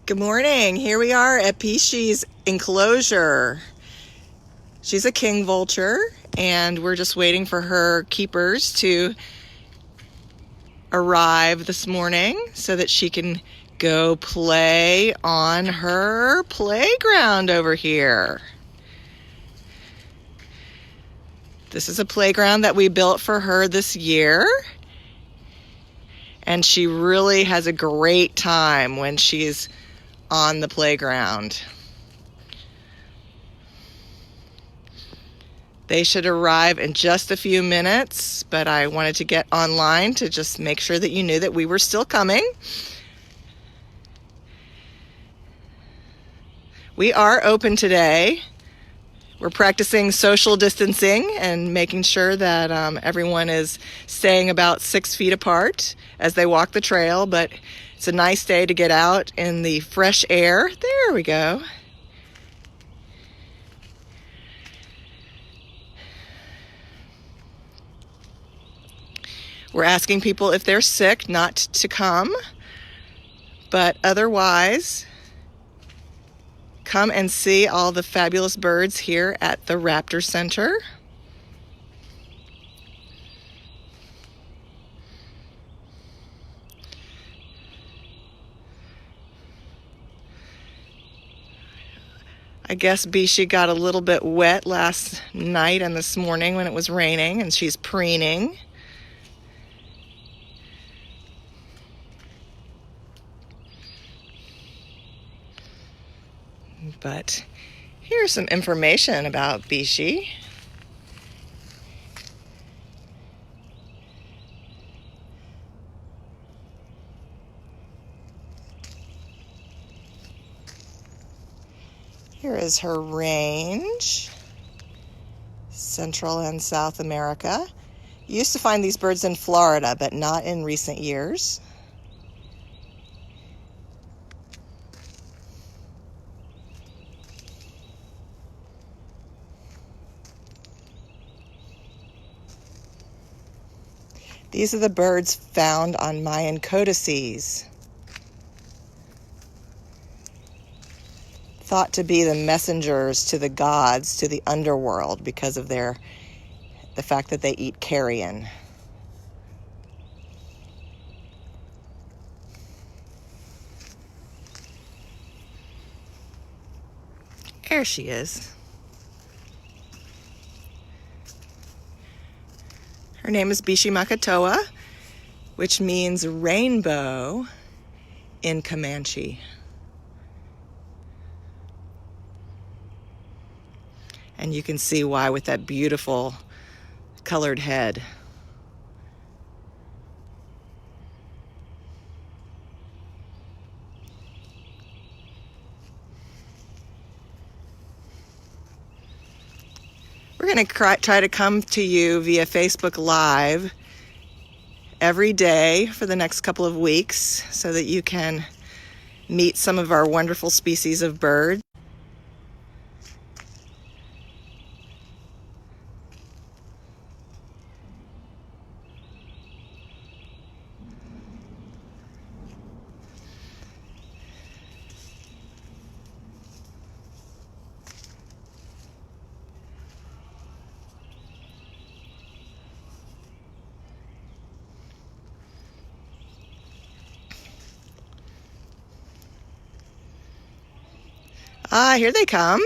Good morning. Here we are at Pishi's enclosure. She's a king vulture, and we're just waiting for her keepers to arrive this morning so that she can go play on her playground over here. This is a playground that we built for her this year, and she really has a great time when she's on the playground. They should arrive in just a few minutes, but I wanted to get online to just make sure that you knew that we were still coming. We are open today. We're practicing social distancing and making sure that everyone is staying about 6 feet apart as they walk the trail, but it's a nice day to get out in the fresh air. There we go. We're asking people if they're sick not to come, but otherwise, come and see all the fabulous birds here at the Raptor Center. I guess Pishi got a little bit wet last night and this morning when it was raining, and she's preening. But here's some information about Pishi. Here is her range, Central and South America. You used to find these birds in Florida, but not in recent years. These are the birds found on Mayan codices, thought to be the messengers to the gods, to the underworld, because of the fact that they eat carrion. There she is. Her name is Pishi Makatoa, which means rainbow in Comanche. And you can see why with that beautiful colored head. We're going to try to come to you via Facebook Live every day for the next couple of weeks so that you can meet some of our wonderful species of birds. Ah, here they come.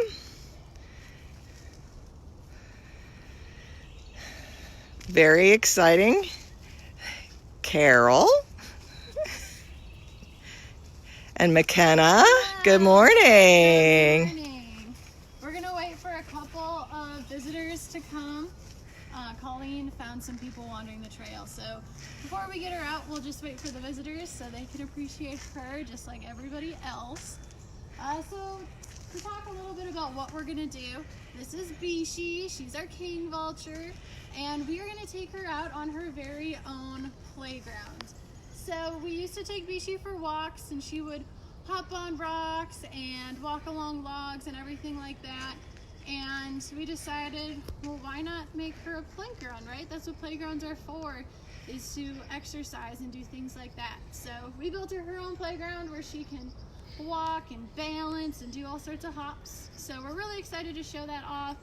Very exciting. Carol and McKenna. Good morning. Good morning. We're going to wait for a couple of visitors to come. Colleen found some people wandering the trail, so before we get her out, we'll just wait for the visitors so they can appreciate her just like everybody else. So to talk a little bit about what we're going to do, this is Pishi. She's our king vulture, and we are going to take her out on her very own playground. So we used to take Pishi for walks, and she would hop on rocks and walk along logs and everything like that. And we decided, well, why not make her a playground, right? That's what playgrounds are for, is to exercise and do things like that. So we built her own playground where she can walk and balance and do all sorts of hops. So we're really excited to show that off.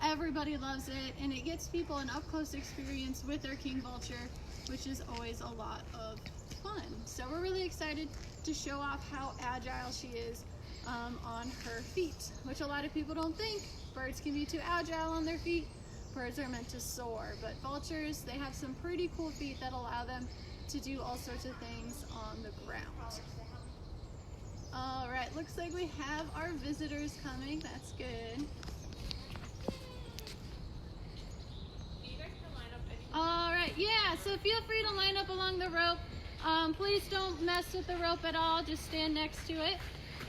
Everybody loves it, and it gets people an up-close experience with their king vulture, which is always a lot of fun. So we're really excited to show off how agile she is on her feet, which a lot of people don't think. Birds can be too agile on their feet. Birds are meant to soar, but vultures, they have some pretty cool feet that allow them to do all sorts of things on the ground. All right, looks like we have our visitors coming. That's good. All right, yeah, so feel free to line up along the rope. Please don't mess with the rope at all, just stand next to it.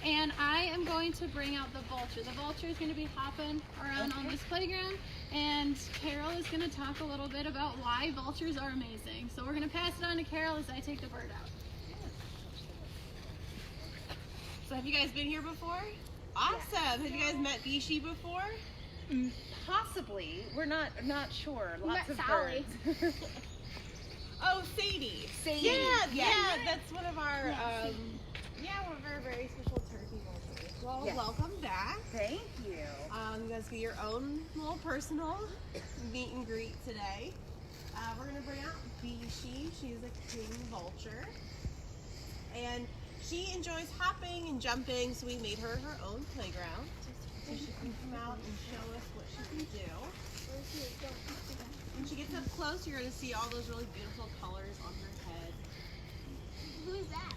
And I am going to bring out the vulture. The vulture is going to be hopping around on this playground, and Carol is going to talk a little bit about why vultures are amazing. So we're going to pass it on to Carol as I take the bird out. So have you guys been here before? Awesome. Yeah. Have you guys met Pishi before? Possibly. We're not sure. Lots of Sally. birds. Oh, Sadie. Sadie. Yeah, that's one of our one of our very special turkey vultures. Well, welcome back. Thank you. You guys get your own little personal meet and greet today. We're gonna bring out Pishi. She's a king vulture, and she enjoys hopping and jumping. So we made her her own playground so she can come out and show us what she can do. When she gets up close, you're gonna see all those really beautiful colors on her head. Who is that?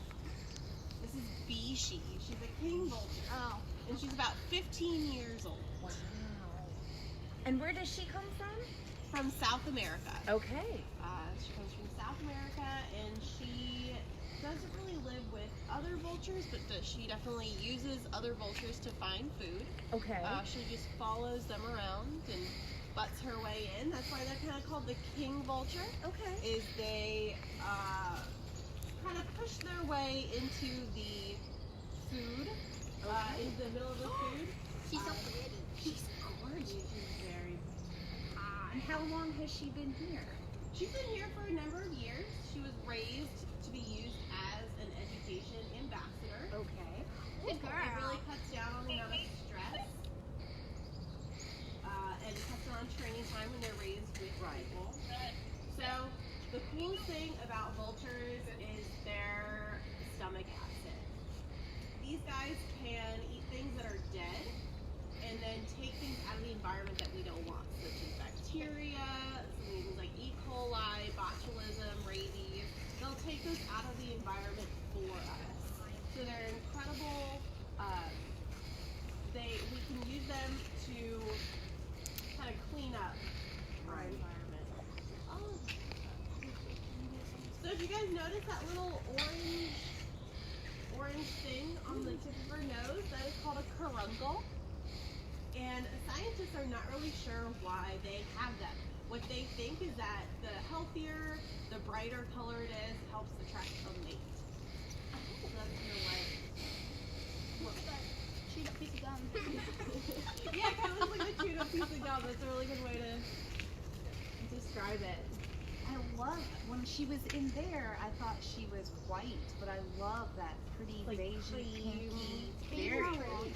This is Pishi. She's a king vulture. Oh. And she's about 15 years old. Wow. And where does she come from? From South America. Okay. She comes from South America, and she doesn't really live with other vultures, but she definitely uses other vultures to find food. Okay. She just follows them around and butts her way in. That's why they're kind of called the king vulture. Okay. Is they kind of push their way into the food, into the middle of the food. She's so pretty. She's gorgeous. She's very And how long has she been here? She's been here for a number of years. She was raised to be used as an education ambassador. Okay. Good girl. It really cuts down on the amount of stress. And it cuts down on training time when they're raised with people. So the coolest thing about vultures is their stomach acid. These guys can eat things that are dead and then take things out of the environment that we don't want, such as bacteria, things like E. coli, botulism, rabies. They'll take those out of the environment for us. So they're incredible. We can use them to kind of clean up our environment. Oh. So if you guys notice that little orange thing on the tip of her nose, that is called a caruncle. And scientists are not really sure why they have them. What they think is that the healthier, the brighter color it is, helps attract a mate. So that's in a way. Chewed up piece of gum. Yeah, it kind of looks like a chewed up piece of gum. That's a really good way to describe it. I love when she was in there. I thought she was white, but I love that pretty Like beigey, cream. pinky. Very pretty.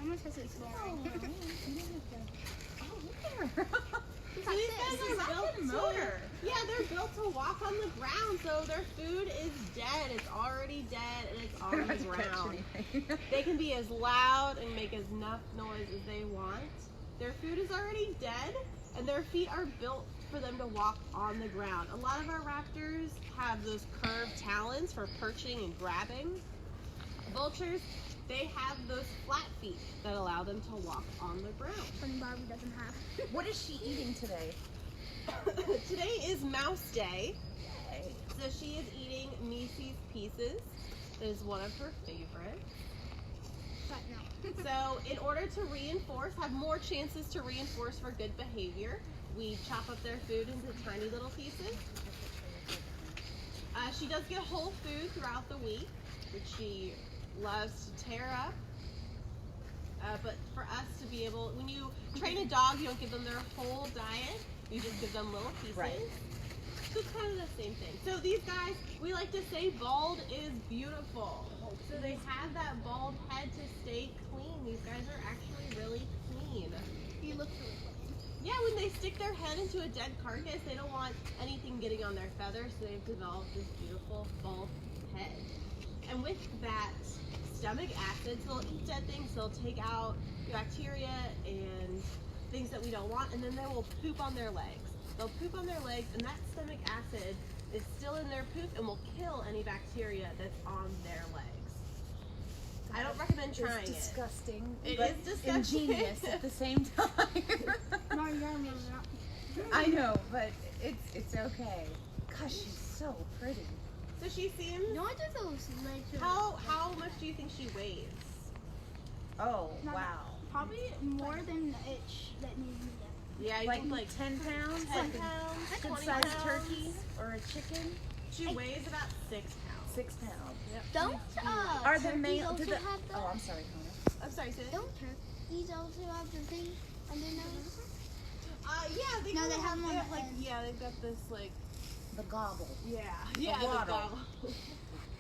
I'm gonna test it Oh, tomorrow. look at her. So these guys are built a motor. they're built to walk on the ground. So their food is dead. It's already dead and it's on the ground. They can be as loud and make as enough noise as they want. Their food is already dead, and their feet are built for them to walk on the ground. A lot of our raptors have those curved talons for perching and grabbing. Vultures, they have those flat feet that allow them to walk on the ground. Funny Barbie doesn't have. What is she eating today? Today is Mouse Day. So she is eating Macy's Pieces. It is one of her favorites. But no. So in order to reinforce, have more chances to reinforce for good behavior, we chop up their food into tiny little pieces. She does get whole food throughout the week, which she loves to tear up. But for us to be able, when you train a dog, you don't give them their whole diet. You just give them little pieces. Right. So it's kind of the same thing. So these guys, we like to say bald is beautiful. So they have that bald head to stay clean. These guys are actually really clean. He looks really clean. Yeah, when they stick their head into a dead carcass, they don't want anything getting on their feathers, so they've developed this beautiful bald head. And with that stomach acids, they'll eat dead things, they'll take out bacteria and things that we don't want, and then they will poop on their legs. They'll poop on their legs, and that stomach acid is still in their poop and will kill any bacteria that's on their legs. I don't recommend trying It's disgusting. It but is disgusting. ingenious at the same time. I know, but it's okay. Gosh, she's so pretty. So she seems. No, I did those legs. How much do you think she weighs? Oh, Not- wow. Probably more than the itch that needs to be done. Yeah, I Like think like 10 pounds? 10 Like pounds, a 20 good-sized pounds. turkey or a chicken? She weighs about 6 pounds. 6 pounds. Don't Are the turkeys male? also Do the, have that? oh, I'm sorry, Hannah. I'm sorry, sis. Don't turkeys also have the thing on their nose? Yeah, they No, kinda they have them on the like end. yeah, they've got this like The gobble. yeah, the waddle. gobble.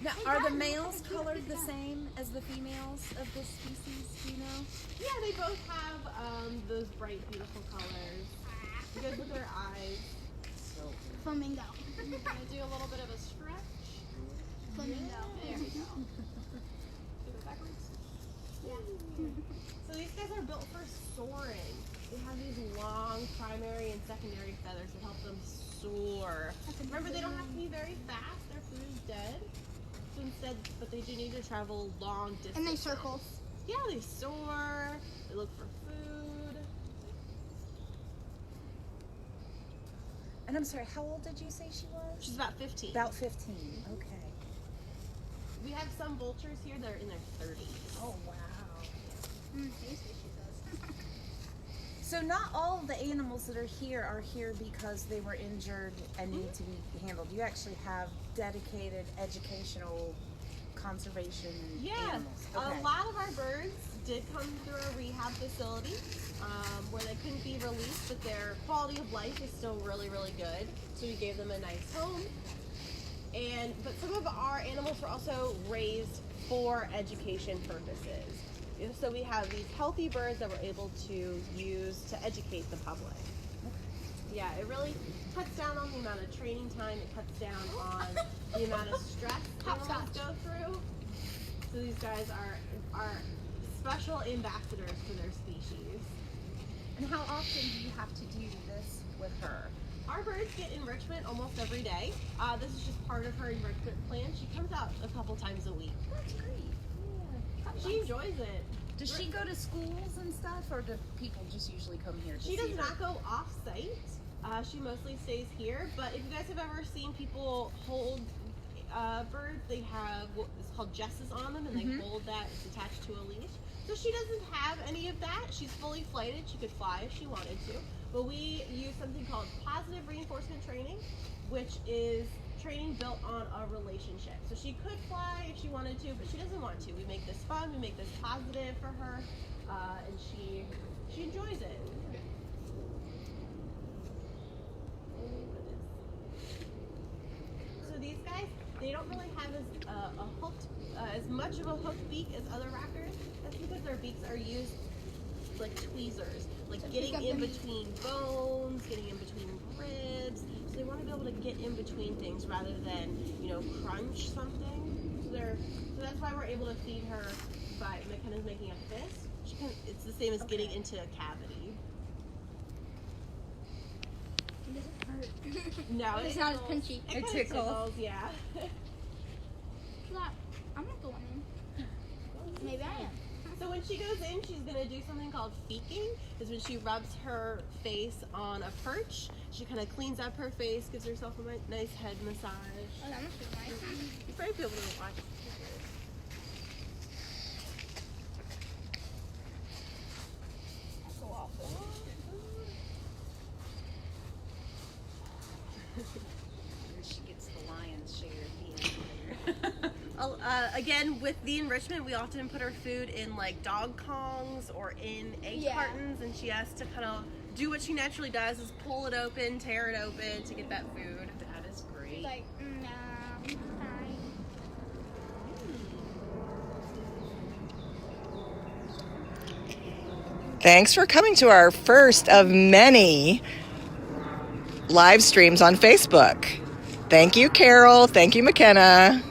Now, Hey, are the Dad, males look at colored the that. same as the females of this species? Do you know? Yeah, they both have those bright, beautiful colors. You guys look at their eyes. Flamingo. We're gonna do a little bit of a stretch. Flamingo. There we go. Do it backwards. So these guys are built for soaring. They have these long primary and secondary feathers that help them soar. Remember, they don't have to be very fast. Their food is dead. So instead, but they do need to travel long distances. And they circle. Yeah, they soar. They look for food. And I'm sorry, how old did you say she was? She's about 15. About 15. Okay. We have some vultures here that are in their 30s. Oh, wow. She does. So not all of the animals that are here because they were injured and need to be handled. You actually have dedicated educational conservation animals. Okay. A lot of our birds did come through a rehab facility where they couldn't be released, but their quality of life is still really, really good. So we gave them a nice home. But some of our animals were also raised for education purposes. So we have these healthy birds that we're able to use to educate the public. Yeah, it really cuts down on the amount of training time. It cuts down on the amount of stress animals go through. So these guys are special ambassadors for their species. And how often do you have to do this with her? Our birds get enrichment almost every day. This is just part of her enrichment plan. She comes out a couple times a week. That's great. She enjoys it. Does she go to schools and stuff, or do people just usually come here to She see does her? not go off-site. She mostly stays here. But if you guys have ever seen people hold birds, they have what is called jesses on them, and they hold that. It's attached to a leash. So she doesn't have any of that. She's fully flighted. She could fly if she wanted to. But we use something called positive reinforcement training, which is training built on a relationship. So she could fly if she wanted to, but she doesn't want to. We make this fun, we make this positive for her, and she enjoys it. So these guys, they don't really have as much of a hooked beak as other rackers. That's because their beaks are used like tweezers, like getting in between bones, getting in between ribs. So they want to be able to get in between things rather than, crunch something. So that's why we're able to feed her by kind of making a fist. It's the same as getting into a cavity. It doesn't hurt. No, It's not as pinchy. It It kinda tickles. yeah. I'm not going in. Maybe I am. So when she goes in, she's gonna do something called feeking. Is when she rubs her face on a perch. She kind of cleans up her face, gives herself a nice head massage. Oh, that must be nice. You probably be able to watch it. That's so awful. She gets the lion's share at the end. Again, with the enrichment, we often put her food in like dog kongs or in egg cartons, and she has to kind of do what she naturally does: is pull it open, tear it open to get that food. That great. Like, no, fine. Thanks for coming to our first of many live streams on Facebook. Thank you, Carol. Thank you, McKenna.